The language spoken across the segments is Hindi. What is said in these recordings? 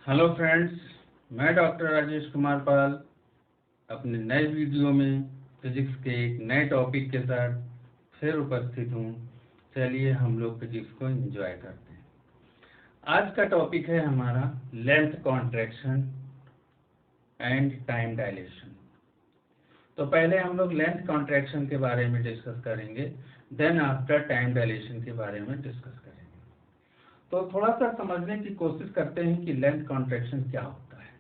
हेलो फ्रेंड्स, मैं डॉक्टर राजेश कुमार पाल अपने नए वीडियो में फिजिक्स के एक नए टॉपिक के साथ फिर उपस्थित हूँ। चलिए हम लोग फिजिक्स को एंजॉय करते हैं। आज का टॉपिक है हमारा length contraction and time dilation. तो पहले हम लोग लेंथ कॉन्ट्रैक्शन के बारे में डिस्कस करेंगे, देन आफ्टर टाइम डायलेशन के बारे में डिस्कस करेंगे। तो थोड़ा सा समझने की कोशिश करते हैं कि लेंथ कॉन्ट्रैक्शन क्या होता है।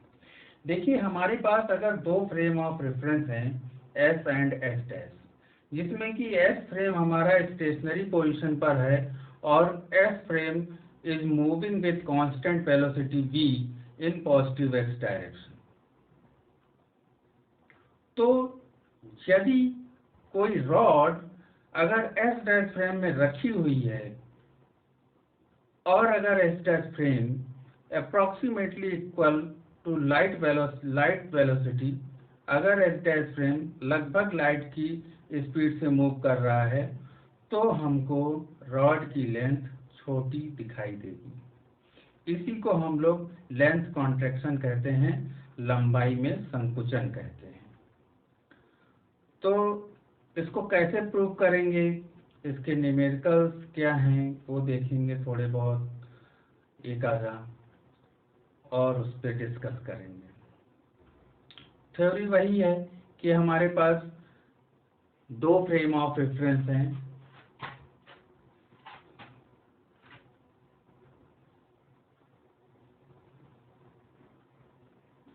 देखिए, हमारे पास अगर दो फ्रेम ऑफ रेफरेंस हैं एस एंड एस डैश, जिसमें कि एस फ्रेम हमारा स्टेशनरी पोजीशन पर है और S frame is moving with constant velocity v in positive X direction. तो यदि कोई रॉड अगर एस डैश फ्रेम में रखी हुई है और अगर S dash frame approximately equal to light velocity, अगर एस डैश फ्रेम लगभग लाइट की स्पीड से मूव कर रहा है तो हमको रॉड की लेंथ छोटी दिखाई देगी। इसी को हम लोग लेंथ कॉन्ट्रैक्शन कहते हैं, लंबाई में संकुचन कहते हैं। तो इसको कैसे प्रूव करेंगे, इसके न्यूमेरिकल्स क्या हैं वो देखेंगे थोड़े बहुत एक आधा, और उस पर डिस्कस करेंगे। थ्योरी वही है कि हमारे पास दो फ्रेम ऑफ रेफरेंस हैं,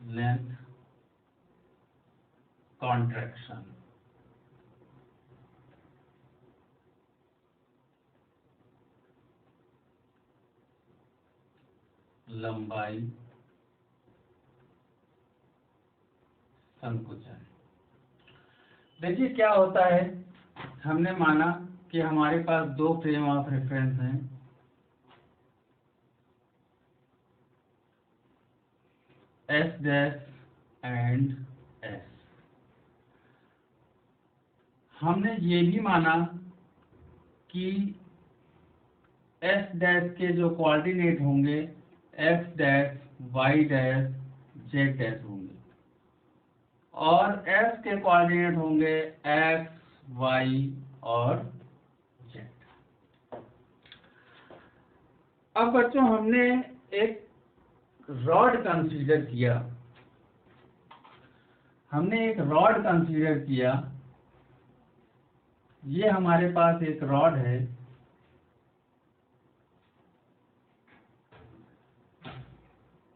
लेंथ कॉन्ट्रैक्शन, लंबाई संकुचन। देखिए क्या होता है, हमने माना कि हमारे पास दो फ्रेम ऑफ रेफरेंस हैं एस डैश एंड एस। हमने ये भी माना कि एस डैश के जो कोऑर्डिनेट होंगे X dash Y dash Z dash होंगे और एस के कोऑर्डिनेट होंगे एक्स वाई और जेड। अब बच्चों, हमने एक रॉड कंसीडर किया, ये हमारे पास एक रॉड है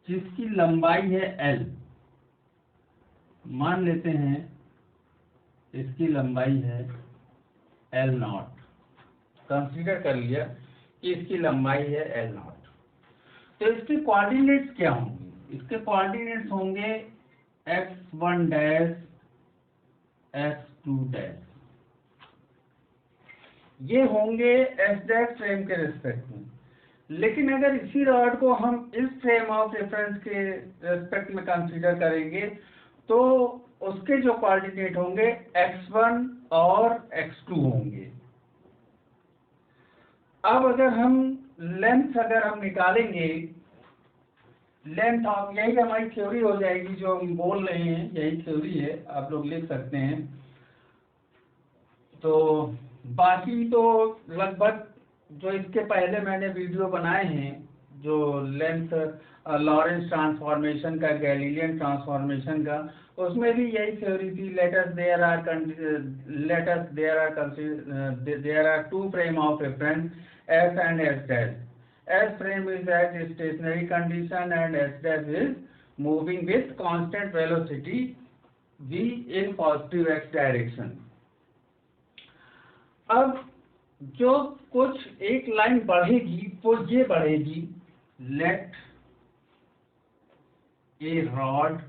जिसकी लंबाई है L। मान लेते हैं इसकी लंबाई है L0। कंसीडर कर लिया कि इसकी लंबाई है L0। तो इसके कोऑर्डिनेट्स क्या होंगे? इसके कोऑर्डिनेट्स होंगे x1 डैश x2 डैश। ये होंगे एस डैश फ्रेम के रिस्पेक्ट में। लेकिन अगर इसी रॉड को हम इस फ्रेम ऑफ रेफरेंस के रिस्पेक्ट में कंसीडर करेंगे तो उसके जो कोऑर्डिनेट होंगे x1 और x2 होंगे। अब अगर हम लेंथ निकालेंगे, लेंथ ऑफ, यही हमारी थ्योरी हो जाएगी, जो हम बोल रहे हैं यही थ्योरी है, आप लोग लिख सकते हैं। तो बाकी तो लगभग जो इसके पहले मैंने वीडियो बनाए हैं, जो लेंथ लॉरेंस ट्रांसफॉर्मेशन का, गैलीलियन ट्रांसफॉर्मेशन का, उसमें भी यही थ्योरी थी। There are two frame of reference S and S dash. S frame is at stationary condition and S dash is moving with constant velocity v in positive X direction. अब जो कुछ एक लाइन बढ़ेगी वो ये बढ़ेगी, let a rod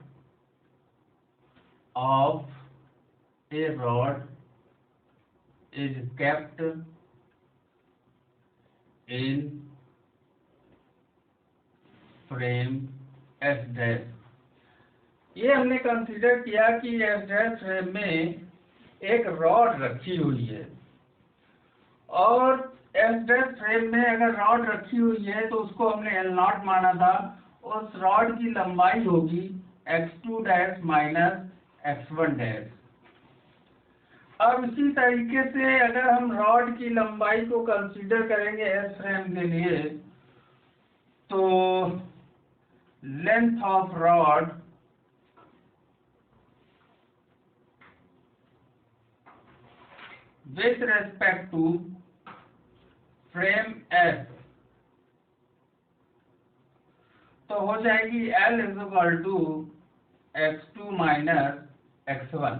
is kept in frame S dash. ये हमने कंसीडर किया कि एस डैश फ्रेम में एक रॉड रखी हुई है और एस डैश फ्रेम में अगर रॉड रखी हुई है तो उसको हमने L0 माना था उस रॉड की लंबाई होगी x2 dash minus x1 dash. अब इसी तरीके से अगर हम रॉड की लंबाई को कंसीडर करेंगे एस फ्रेम के लिए, तो length of rod with respect to frame S तो हो जाएगी L is equal to x2 minus x1।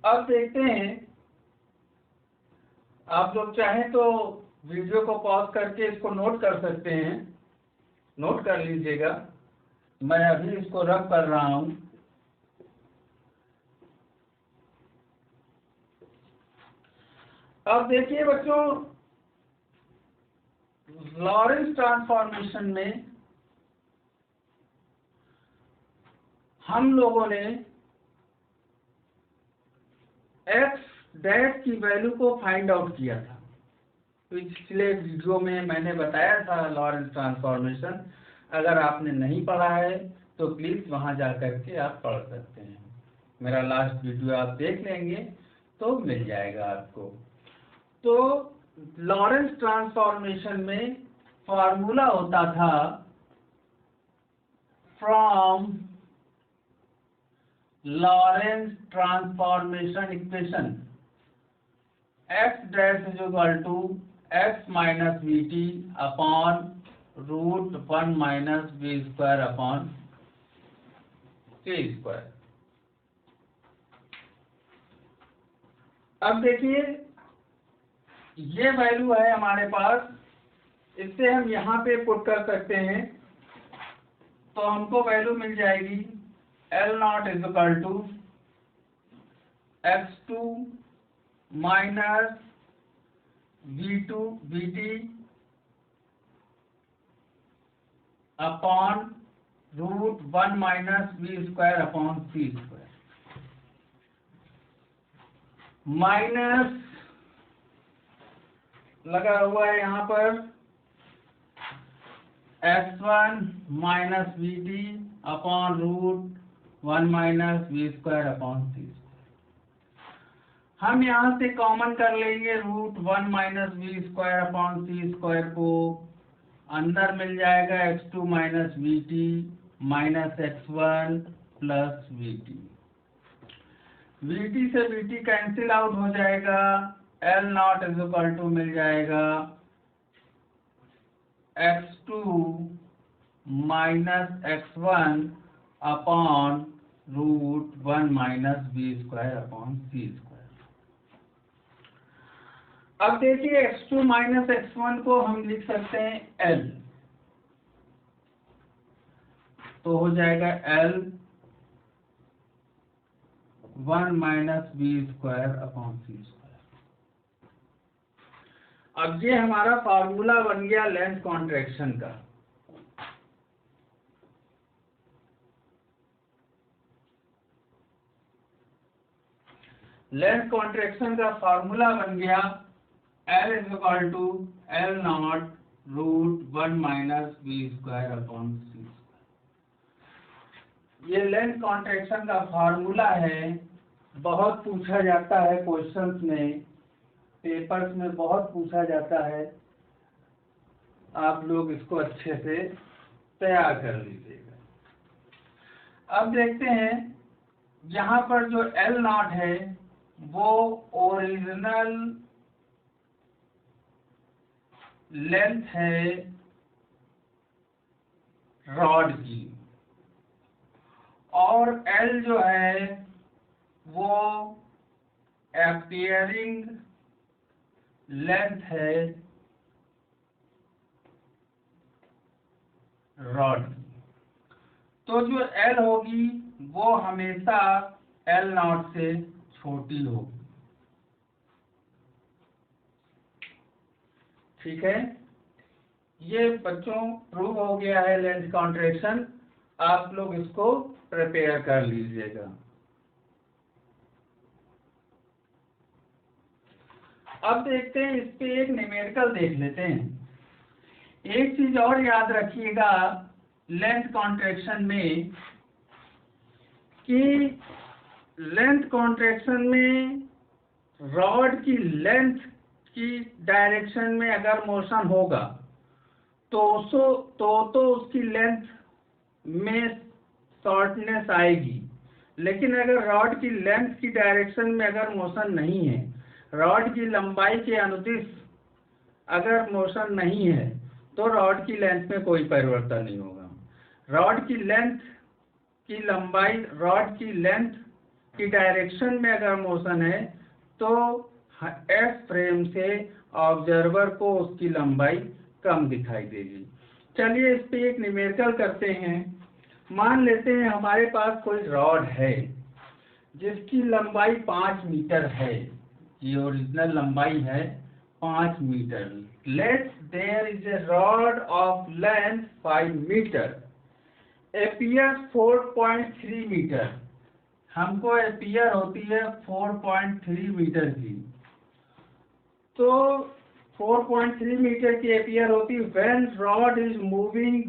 अब देखते हैं, आप लोग चाहें तो वीडियो को पॉज करके इसको नोट कर सकते हैं, नोट कर लीजिएगा। मैं अभी इसको रब कर रहा हूं। अब देखिए बच्चों, लॉरेंस ट्रांसफॉर्मेशन में हम लोगों ने x डैश की वैल्यू को फाइंड आउट किया था। पिछले वीडियो में मैंने बताया था लॉरेंस ट्रांसफॉर्मेशन। अगर आपने नहीं पढ़ा है तो प्लीज वहां जाकर के आप पढ़ सकते हैं। मेरा लास्ट वीडियो आप देख लेंगे तो मिल जाएगा आपको। तो लॉरेंस ट्रांसफॉर्मेशन में फॉर्मूला होता था from Lorentz transformation equation x dash is equal to x minus V T upon root 1 minus V square upon T square. अब देखिए, ये वैल्यू है हमारे पास, इससे हम यहाँ पे पुट कर सकते हैं। तो हमको वैल्यू मिल जाएगी L not is equal to x2 minus V T upon root 1 minus V square upon C square, minus लगा हुआ है यहाँ पर x1 minus V T upon root 1 minus V square upon C. हम यहाँ से कॉमन कर लेंगे root 1 minus V square upon C square को, अंदर मिल जाएगा x2 minus V T minus x1 plus V T. V T से वी टी कैंसिल आउट हो जाएगा, L not is equal to मिल जाएगा x2 minus x1 upon root 1 minus V square upon C square. अब देखिए x2 माइनस x1 को हम लिख सकते हैं L, तो हो जाएगा L 1 minus V square upon C square. अब ये हमारा फार्मूला बन गया लेंथ कॉन्ट्रैक्शन का। लेंथ कॉन्ट्रैक्शन का फार्मूला बन गया L is equal to L not root 1 minus V square upon C square. ये लेंथ कॉन्ट्रैक्शन का फार्मूला है, बहुत पूछा जाता है क्वेश्चंस में, पेपर्स में बहुत पूछा जाता है। आप लोग इसको अच्छे से तैयार कर लीजिएगा। अब देखते हैं, यहाँ पर जो L नॉट है वो ओरिजिनल लेंथ है रॉड की, और L जो है वो अपीयरिंग लेंथ है रॉड की। तो जो L होगी वो हमेशा L नॉट से छोटी होगी। ठीक है, ये बच्चों प्रूव हो गया है लेंथ कॉन्ट्रैक्शन। आप लोग इसको प्रिपेयर कर लीजिएगा। अब देखते हैं, इस पे एक न्यूमेरिकल देख लेते हैं। एक चीज और याद रखिएगा लेंथ कॉन्ट्रैक्शन में, कि लेंथ कॉन्ट्रैक्शन में रॉड की लेंथ की डायरेक्शन में अगर मोशन होगा तो उसकी लेंथ में शॉर्टनेस आएगी। लेकिन अगर रॉड की लेंथ की डायरेक्शन में अगर मोशन नहीं है, रॉड की लंबाई के अनुदिश अगर मोशन नहीं है, तो रॉड की लेंथ में कोई परिवर्तन नहीं होगा। रॉड की लेंथ की लंबाई, रॉड की लेंथ की डायरेक्शन में अगर मोशन है तो एस फ्रेम से ऑब्जर्वर को उसकी लंबाई कम दिखाई देगी। चलिए इस पे एक न्यूमेरिकल करते हैं। मान लेते हैं हमारे पास कोई रॉड है जिसकी लंबाई 5 मीटर है, ये ओरिजिनल लंबाई है 5 metre. Let's there is a rod of length 5 metre, appear 4.3 metre, हमको एपियर होती है 4.3 मीटर की। तो 4.3 मीटर की एपियर होती है when rod is moving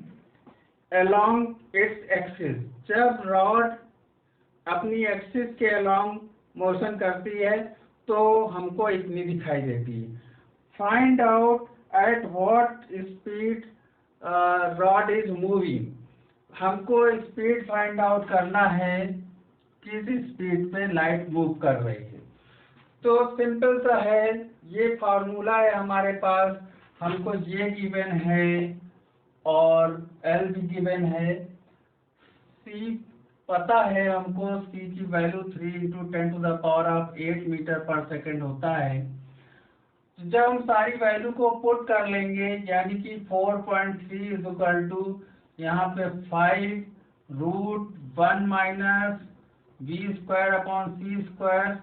along its axis, जब रॉड अपनी एक्सिस के अलोंग मोशन करती है तो हमको इतनी दिखाई देती है। Find out at what speed rod is moving, हमको स्पीड फाइंड आउट करना है किस स्पीड पे लाइट मूव कर रही है। तो सिंपल सा है, ये फार्मूला है हमारे पास, हमको ये गिवन है और एल भी गिवन है, सी पता है हमको, सी की वैल्यू 3 × 10⁸ मीटर पर सेकेंड होता है। तो जब हम सारी वैल्यू को पुट कर लेंगे, यानी कि 4.3 इक्वल टू यहाँ पे 5√1 - v²/c²,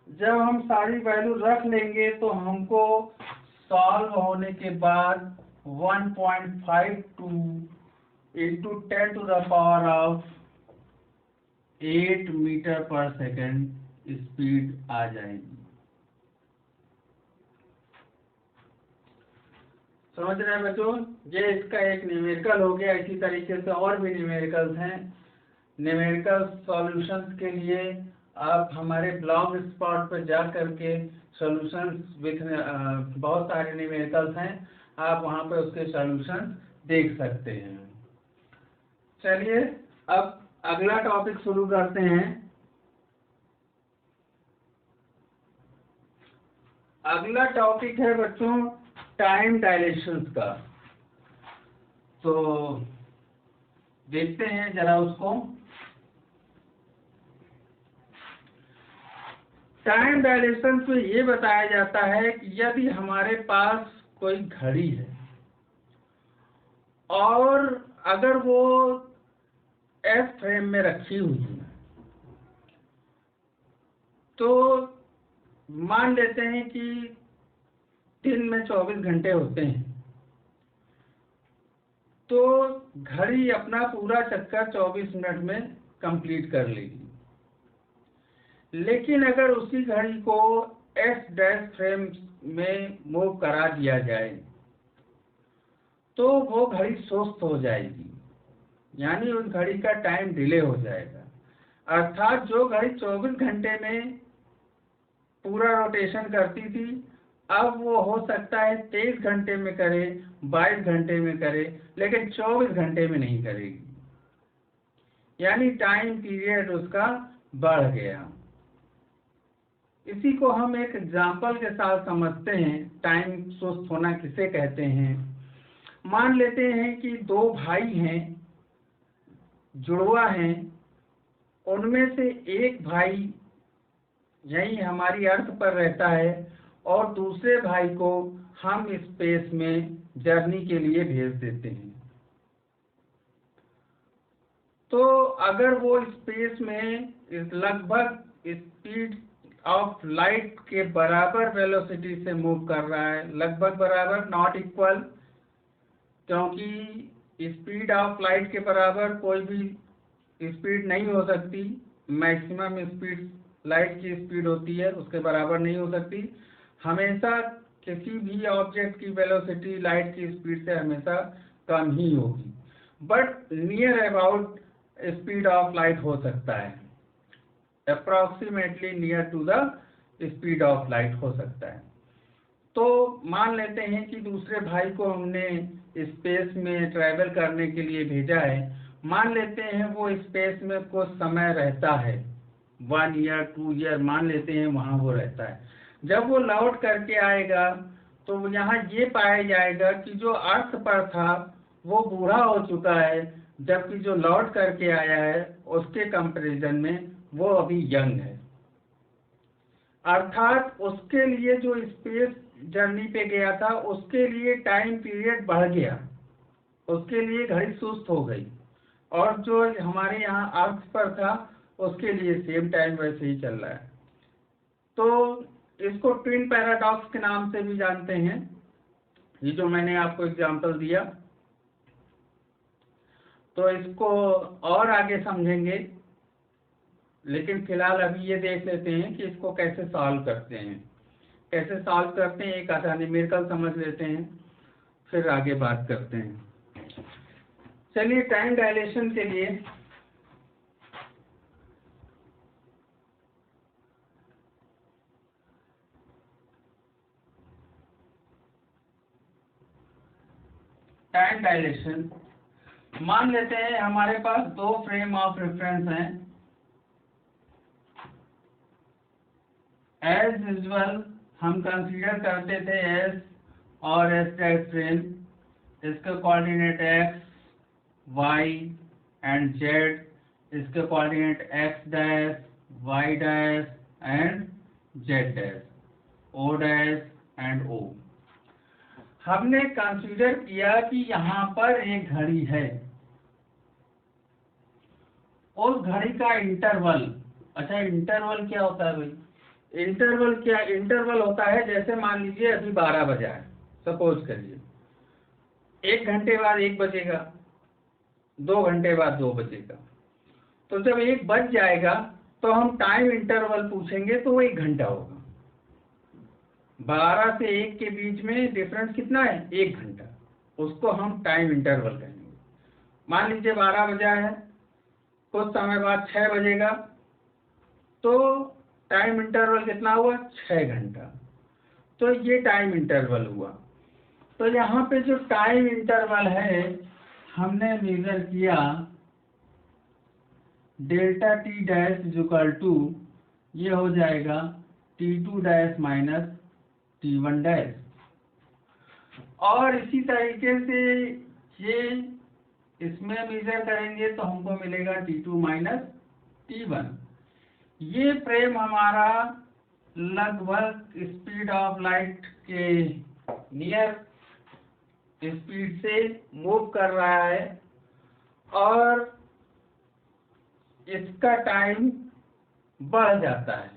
जब हम सारी वैल्यू रख लेंगे तो हमको सॉल्व होने के बाद 1.52 × 10⁸ मीटर पर सेकेंड स्पीड आ जाएगी। समझ रहे हैं बच्चों? ये इसका एक न्यूमेरिकल हो गया। इसी तरीके से और भी न्यूमेरिकल्स हैं। न्यूमेरिकल सॉल्यूशंस के लिए आप हमारे ब्लॉग स्पॉट पर जा करके सॉल्यूशंस विथ बहुत सारे न्यूमेरिकल्स हैं, आप वहां पर उसके सॉल्यूशंस देख सकते हैं। चलिए अब अगला टॉपिक शुरू करते हैं। अगला टॉपिक है बच्चों टाइम डायलेशंस का। तो देखते हैं जरा उसको। टाइम डायलेशंस में ये बताया जाता है कि यदि हमारे पास कोई घड़ी है और अगर वो एस फ्रेम में रखी हुई है, तो मान लेते हैं कि दिन में 24 घंटे होते हैं, तो घड़ी अपना पूरा चक्कर 24 मिनट में कंप्लीट कर लेगी। लेकिन अगर उसी घड़ी को एस डैश फ्रेम में मूव करा दिया जाए तो वो घड़ी सुस्त हो जाएगी, यानी उस घड़ी का टाइम डिले हो जाएगा। अर्थात जो घड़ी 24 घंटे में पूरा रोटेशन करती थी, अब वो हो सकता है 23 घंटे में करे, 22 घंटे में करे, लेकिन 24 घंटे में नहीं करेगी, यानी टाइम पीरियड उसका बढ़ गया। इसी को हम एक एग्जाम्पल के साथ समझते हैं, टाइम सुस्त होना किसे कहते हैं। मान लेते हैं कि दो भाई हैं, जुड़वा हैं, उनमें से एक भाई यही हमारी अर्थ पर रहता है और दूसरे भाई को हम स्पेस में जर्नी के लिए भेज देते हैं। तो अगर वो स्पेस में लगभग स्पीड ऑफ लाइट के बराबर वेलोसिटी से मूव कर रहा है, लगभग बराबर, नॉट इक्वल, क्योंकि स्पीड ऑफ लाइट के बराबर कोई भी स्पीड नहीं हो सकती, मैक्सिमम स्पीड लाइट की स्पीड होती है, उसके बराबर नहीं हो सकती। हमेशा किसी भी ऑब्जेक्ट की वेलोसिटी लाइट की स्पीड से हमेशा कम ही होगी, but near about speed of light हो सकता है, approximately near to the speed of light हो सकता है। तो मान लेते हैं कि दूसरे भाई को हमने स्पेस में ट्रैवल करने के लिए भेजा है। मान लेते हैं वो स्पेस में कुछ समय रहता है, 1 ईयर 2 ईयर मान लेते हैं वहाँ वो रहता है। जब वो लौट करके आएगा तो यहाँ ये पाया जाएगा कि जो अर्थ पर था वो बूढ़ा हो चुका है, जबकि जो लौट करके आया है उसके कंपैरिजन में वो अभी यंग है। अर्थात उसके लिए जो स्पेस जर्नी पे गया था उसके लिए टाइम पीरियड बढ़ गया, उसके लिए घड़ी सुस्त हो गई, और जो हमारे यहाँ अर्थ पर था उसके लिए सेम टाइम वैसे ही चल रहा है। तो इसको ट्विन पैराडॉक्स के नाम से भी जानते हैं, ये जो मैंने आपको एग्जांपल दिया। तो इसको और आगे समझेंगे, लेकिन फिलहाल अभी ये देख लेते हैं कि इसको कैसे सॉल्व करते हैं। कैसे सॉल्व करते हैं एक आधा न्यूमेरिकल समझ लेते हैं, फिर आगे बात करते हैं। चलिए टाइम डायलेशन के लिए टाइम डायलेशन मान लेते हैं हमारे पास दो फ्रेम ऑफ रेफरेंस हैं। एज यूजुअल हम कंसीडर करते थे एस और एस डैश फ्रेम, इसके coordinate X Y and Z, इसके coordinate X dash Y dash and Z dash, O dash and O. हमने कंसीडर किया कि यहाँ पर एक घड़ी है, उस घड़ी का इंटरवल। अच्छा, इंटरवल क्या होता है भाई? इंटरवल क्या? इंटरवल होता है जैसे मान लीजिए अभी 12 बजा है, सपोज करिए, 1 घंटे बाद 1 बजेगा, 2 घंटे बाद 2 बजेगा। तो जब 1 बज जाएगा तो हम टाइम इंटरवल पूछेंगे तो वो 1 घंटा होगा। 12 से 1 के बीच में डिफरेंस कितना है? 1 घंटा, उसको हम टाइम इंटरवल कहेंगे। मान लीजिए 12 बजा है, कुछ समय बाद 6 बजेगा, तो टाइम इंटरवल कितना हुआ? 6 घंटा। तो ये टाइम इंटरवल हुआ। तो यहाँ पे जो टाइम इंटरवल है हमने मेजर किया delta T dash equal to, ये हो जाएगा T2 dash minus T1 dash. और इसी तरीके से ये इसमें मेजर करेंगे तो हमको मिलेगा T2 माइनस T1। ये फ्रेम हमारा लगभग स्पीड ऑफ लाइट के नियर स्पीड से मूव कर रहा है, और इसका टाइम बढ़ जाता है,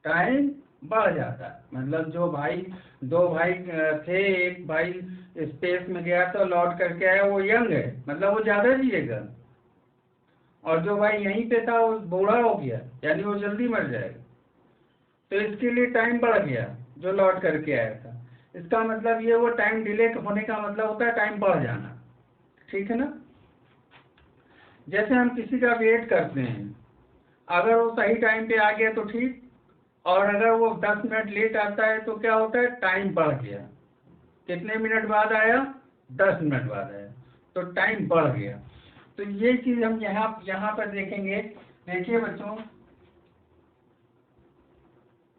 टाइम बढ़ जाता है। मतलब जो भाई, 2 भाई थे, एक भाई स्पेस में गया तो लौट करके आया, वो यंग है, मतलब वो ज्यादा जिएगा, और जो भाई यहीं पे था वो बूढ़ा हो गया, यानी वो जल्दी मर जाएगा। तो इसके लिए टाइम बढ़ गया जो लौट करके आया था। इसका मतलब ये, वो टाइम डिले होने का मतलब होता है टाइम बढ़ जाना, ठीक है ना। जैसे हम किसी का वेट करते हैं, अगर वो सही टाइम पे आ गया तो ठीक, और अगर वो 10 मिनट लेट आता है तो क्या होता है? टाइम बढ़ गया। कितने मिनट बाद आया? 10 मिनट बाद आया, तो टाइम बढ़ गया। तो ये चीज हम यहाँ पर देखेंगे। देखिए बच्चों,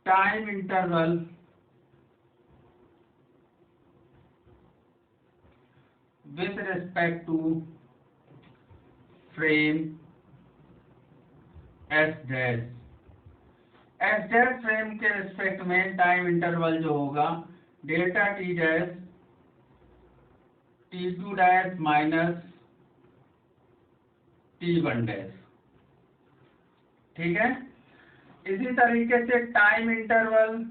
time interval with respect to frame S dash, S dash frame के रिस्पेक्ट में टाइम इंटरवल जो होगा delta T dash T2 dash minus T1 dash, ठीक है। इसी तरीके से time interval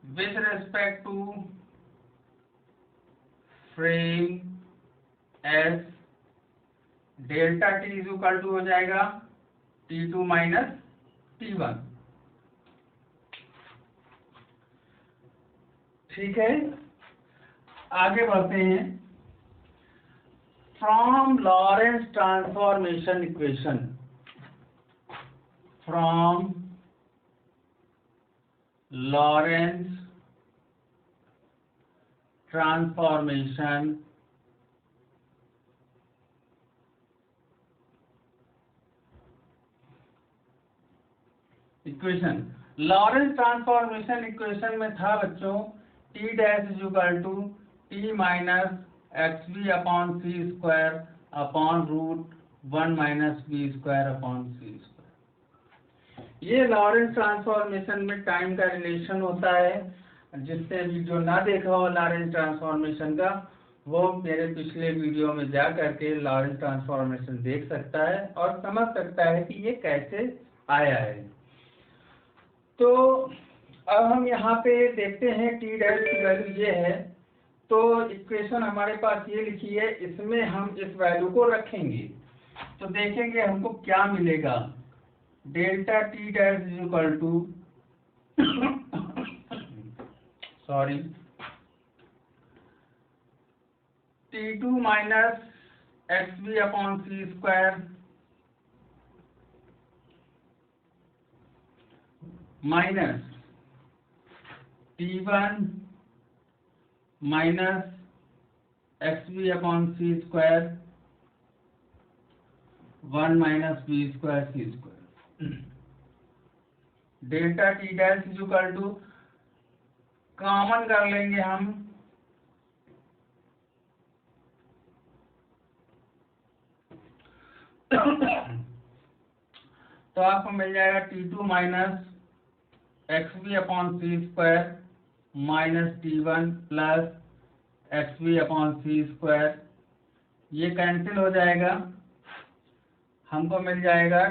with respect to frame S delta T is equal to हो जाएगा T2 माइनस T1। ठीक है, आगे बढ़ते हैं। From Lorentz transformation equation, from Lorentz transformation equation, Lorentz transformation equation में था बच्चों T dash is equal to T minus X B upon C square upon root 1 minus B square upon C square. ये लॉरेंस ट्रांसफॉर्मेशन में टाइम का रिलेशन होता है। जिसने वीडियो ना देखा हो लॉरेंस ट्रांसफॉर्मेशन का, वो मेरे पिछले वीडियो में जा करके लॉरेंस ट्रांसफॉर्मेशन देख सकता है और समझ सकता है कि ये कैसे आया है। तो अब हम यहाँ पे देखते हैं T डैश की वैल्यू ये है, तो इक्वेशन हमारे पास ये लिखी है, इसमें हम इस वैल्यू को रखेंगे तो देखेंगे हमको क्या मिलेगा। Delta T dash is equal to sorry T2 minus X B upon C square minus T1 minus X B upon C square 1 minus B square C square. Delta T dash is equal to, common कर लेंगे हम, तो आपको मिल जाएगा T2 minus X B upon C square minus T1 plus X B upon C square. ये कैंसिल हो जाएगा, हमको मिल जाएगा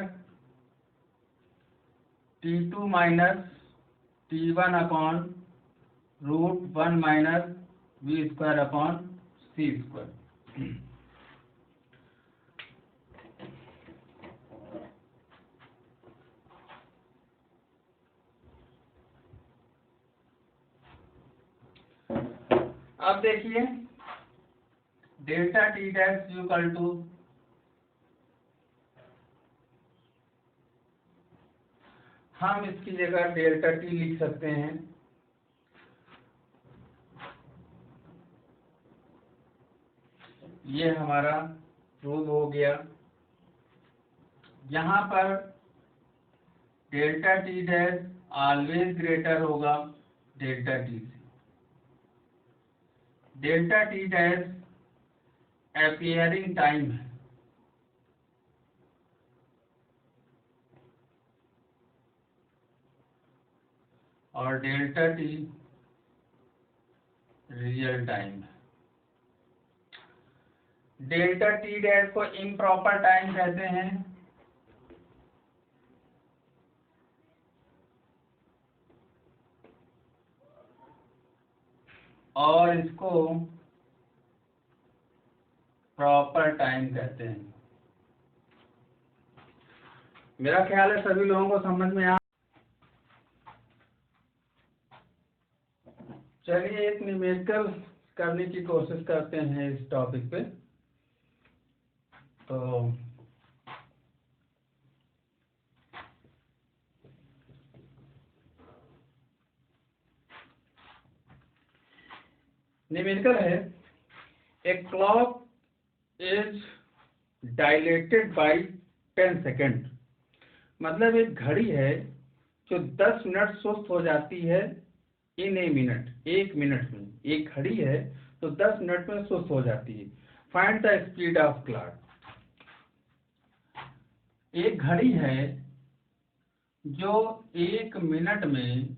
T2 minus T1 upon root 1 minus B square upon C square. अब देखिए delta T dash equal to, हम इसकी जगह डेल्टा T लिख सकते हैं। ये हमारा प्रूव हो गया। यहाँ पर delta T dash always greater होगा डेल्टा T से। Delta T dash appearing time है और डेल्टा T रियल टाइम है। डेल्टा T डैश को इम्प्रॉपर टाइम कहते हैं और इसको प्रॉपर टाइम कहते हैं। मेरा ख्याल है सभी लोगों को समझ में आ। चलिए एक न्यूमेरिकल करने की कोशिश करते हैं इस टॉपिक पे। तो न्यूमेरिकल है, a clock is dilated by 10 second. मतलब एक घड़ी है जो 10 मिनट सुस्त हो जाती है इन ए मिनट, 1 मिनट में। एक घड़ी है तो 10 मिनट में सुस्त हो जाती है। Find the speed of clock. एक घड़ी है जो 1 मिनट में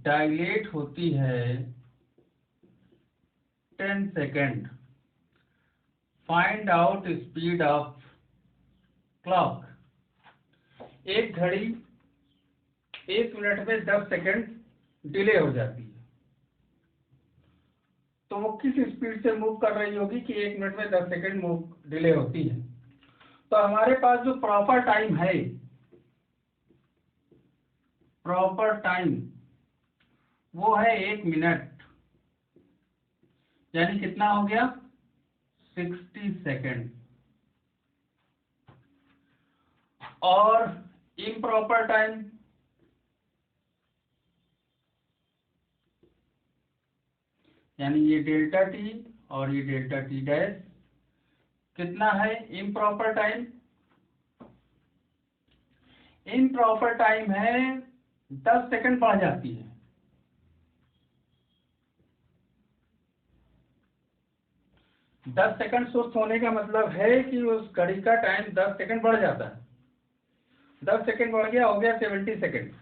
डायलेट होती है 10 second. Find out speed of clock. एक घड़ी 1 मिनट में 10 सेकेंड डिले हो जाती है, तो वो किस स्पीड से मूव कर रही होगी कि 1 मिनट में 10 सेकेंड मूव डिले होती है। तो हमारे पास जो प्रॉपर टाइम है, प्रॉपर टाइम वो है 1 मिनट, यानी कितना हो गया 60 सेकेंड। और इम्प्रॉपर टाइम यानी ये डेल्टा टी और ये डेल्टा टी डैश कितना है इम्प्रॉपर टाइम? इम्प्रॉपर टाइम है 10 सेकंड बढ़ जाती है। दस सेकंड सुस्त होने का मतलब है कि उस घड़ी का टाइम 10 सेकंड बढ़ जाता है। 10 सेकंड बढ़ गया, हो गया 70 सेकंड।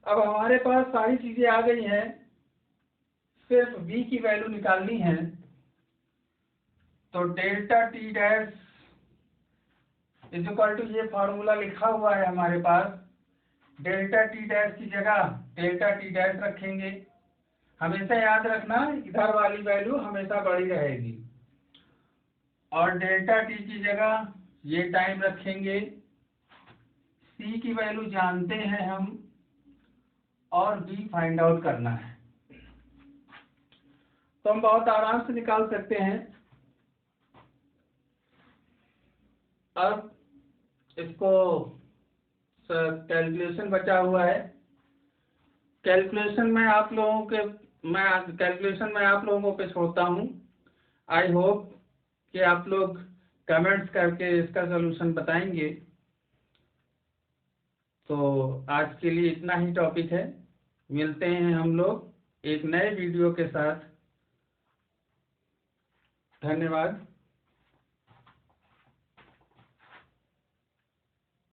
अब हमारे पास सारी चीजें आ गई हैं, सिर्फ v की वैल्यू निकालनी है। तो delta T dash is equal to, ये फॉर्मूला लिखा हुआ है हमारे पास, डेल्टा टी डैश की जगह डेल्टा टी डैश रखेंगे। हमेशा याद रखना इधर वाली वैल्यू हमेशा बड़ी रहेगी। और डेल्टा टी की जगह ये टाइम रखेंगे। c की वैल्यू जानते हैं हम, और v फाइंड आउट करना है। तो हम बहुत आराम से निकाल सकते हैं। अब इसको कैलकुलेशन बचा हुआ है, कैलकुलेशन में आप लोगों पे छोड़ता हूँ। आई होप कि आप लोग कमेंट्स करके इसका सलूशन बताएंगे। तो आज के लिए इतना ही टॉपिक है, मिलते हैं हम लोग एक नए वीडियो के साथ। धन्यवाद।